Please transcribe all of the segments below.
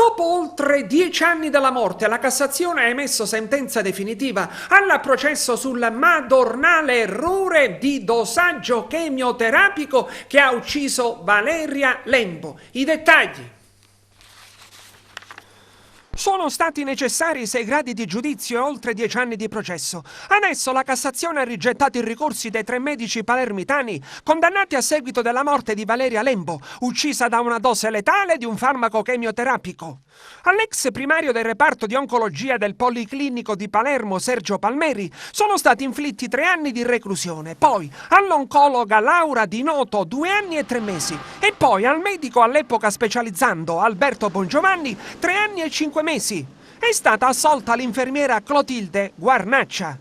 Dopo oltre 10 anni dalla morte, la Cassazione ha emesso sentenza definitiva al processo sul madornale errore di dosaggio chemioterapico che ha ucciso Valeria Lembo. I dettagli. Sono stati necessari 6 gradi di giudizio e oltre 10 anni di processo. Adesso la Cassazione ha rigettato i ricorsi dei 3 medici palermitani condannati a seguito della morte di Valeria Lembo, uccisa da una dose letale di un farmaco chemioterapico. All'ex primario del reparto di oncologia del Policlinico di Palermo, Sergio Palmeri, sono stati inflitti 3 anni di reclusione. Poi all'oncologa Laura Di Noto 2 anni e 3 mesi. E poi al medico all'epoca specializzando, Alberto Bongiovanni, 3 anni e 5 mesi. È stata assolta l'infermiera Clotilde Guarnaccia.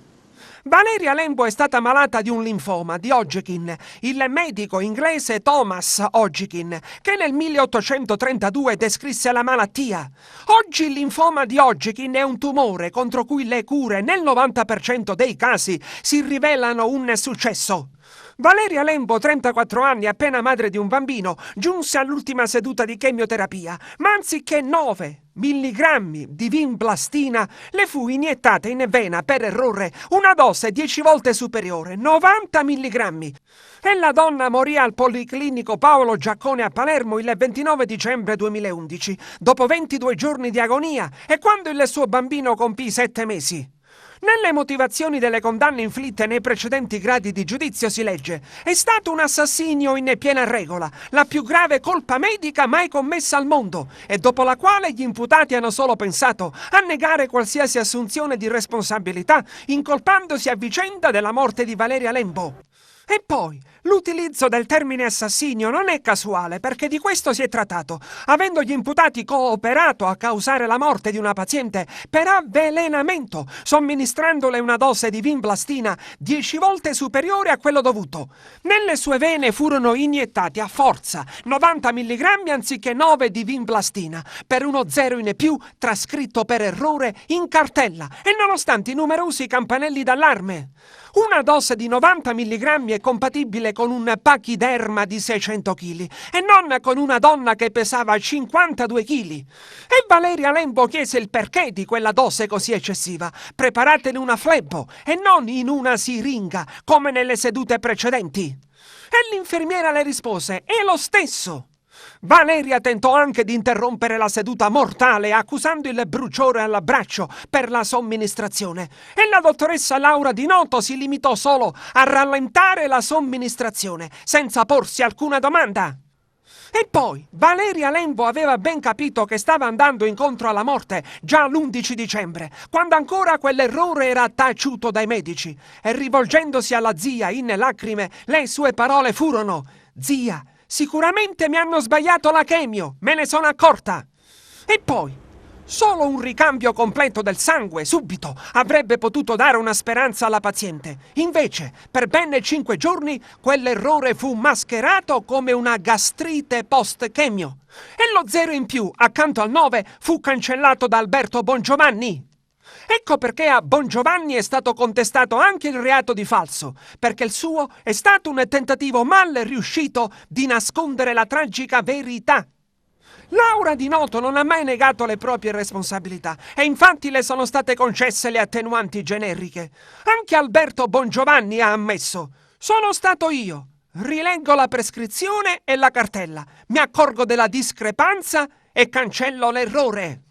Valeria Lembo è stata malata di un linfoma di Hodgkin, il medico inglese Thomas Hodgkin, che nel 1832 descrisse la malattia. Oggi il linfoma di Hodgkin è un tumore contro cui le cure nel 90% dei casi si rivelano un successo. Valeria Lembo, 34 anni, appena madre di un bambino, giunse all'ultima seduta di chemioterapia, ma anziché 9 milligrammi di vinblastina, le fu iniettata in vena per errore una dose 10 volte superiore, 90 milligrammi. E la donna morì al Policlinico Paolo Giaccone a Palermo il 29 dicembre 2011, dopo 22 giorni di agonia e quando il suo bambino compì 7 mesi. Nelle motivazioni delle condanne inflitte nei precedenti gradi di giudizio si legge: è stato un assassinio in piena regola, la più grave colpa medica mai commessa al mondo, e dopo la quale gli imputati hanno solo pensato a negare qualsiasi assunzione di responsabilità, incolpandosi a vicenda della morte di Valeria Lembo. E poi, l'utilizzo del termine assassinio non è casuale, perché di questo si è trattato, avendo gli imputati cooperato a causare la morte di una paziente per avvelenamento, somministrandole una dose di vinblastina 10 volte superiore a quello dovuto. Nelle sue vene furono iniettati a forza 90 milligrammi anziché 9 di vinblastina, per uno 0 in più trascritto per errore in cartella, e nonostante i numerosi campanelli d'allarme. Una dose di 90 milligrammi è compatibile con un pachiderma di 600 kg e non con una donna che pesava 52 kg. E Valeria Lembo chiese il perché di quella dose così eccessiva. Preparatene una flebo e non in una siringa, come nelle sedute precedenti. E l'infermiera le rispose: è lo stesso. Valeria tentò anche di interrompere la seduta mortale accusando il bruciore al braccio per la somministrazione, e la dottoressa Laura Di Noto si limitò solo a rallentare la somministrazione senza porsi alcuna domanda. E poi Valeria Lembo aveva ben capito che stava andando incontro alla morte già l'11 dicembre, quando ancora quell'errore era taciuto dai medici, e rivolgendosi alla zia in lacrime, le sue parole furono: «Zia, sicuramente mi hanno sbagliato la chemio, me ne sono accorta». E poi, solo un ricambio completo del sangue, subito, avrebbe potuto dare una speranza alla paziente. Invece, per ben 5 giorni, quell'errore fu mascherato come una gastrite post-chemio. E lo 0 in più, accanto al 9, fu cancellato da Alberto Bongiovanni. Ecco perché a Bongiovanni è stato contestato anche il reato di falso, perché il suo è stato un tentativo mal riuscito di nascondere la tragica verità. Laura Di Noto non ha mai negato le proprie responsabilità e infatti le sono state concesse le attenuanti generiche. Anche Alberto Bongiovanni ha ammesso: sono stato io. Rileggo la prescrizione e la cartella, mi accorgo della discrepanza e cancello l'errore.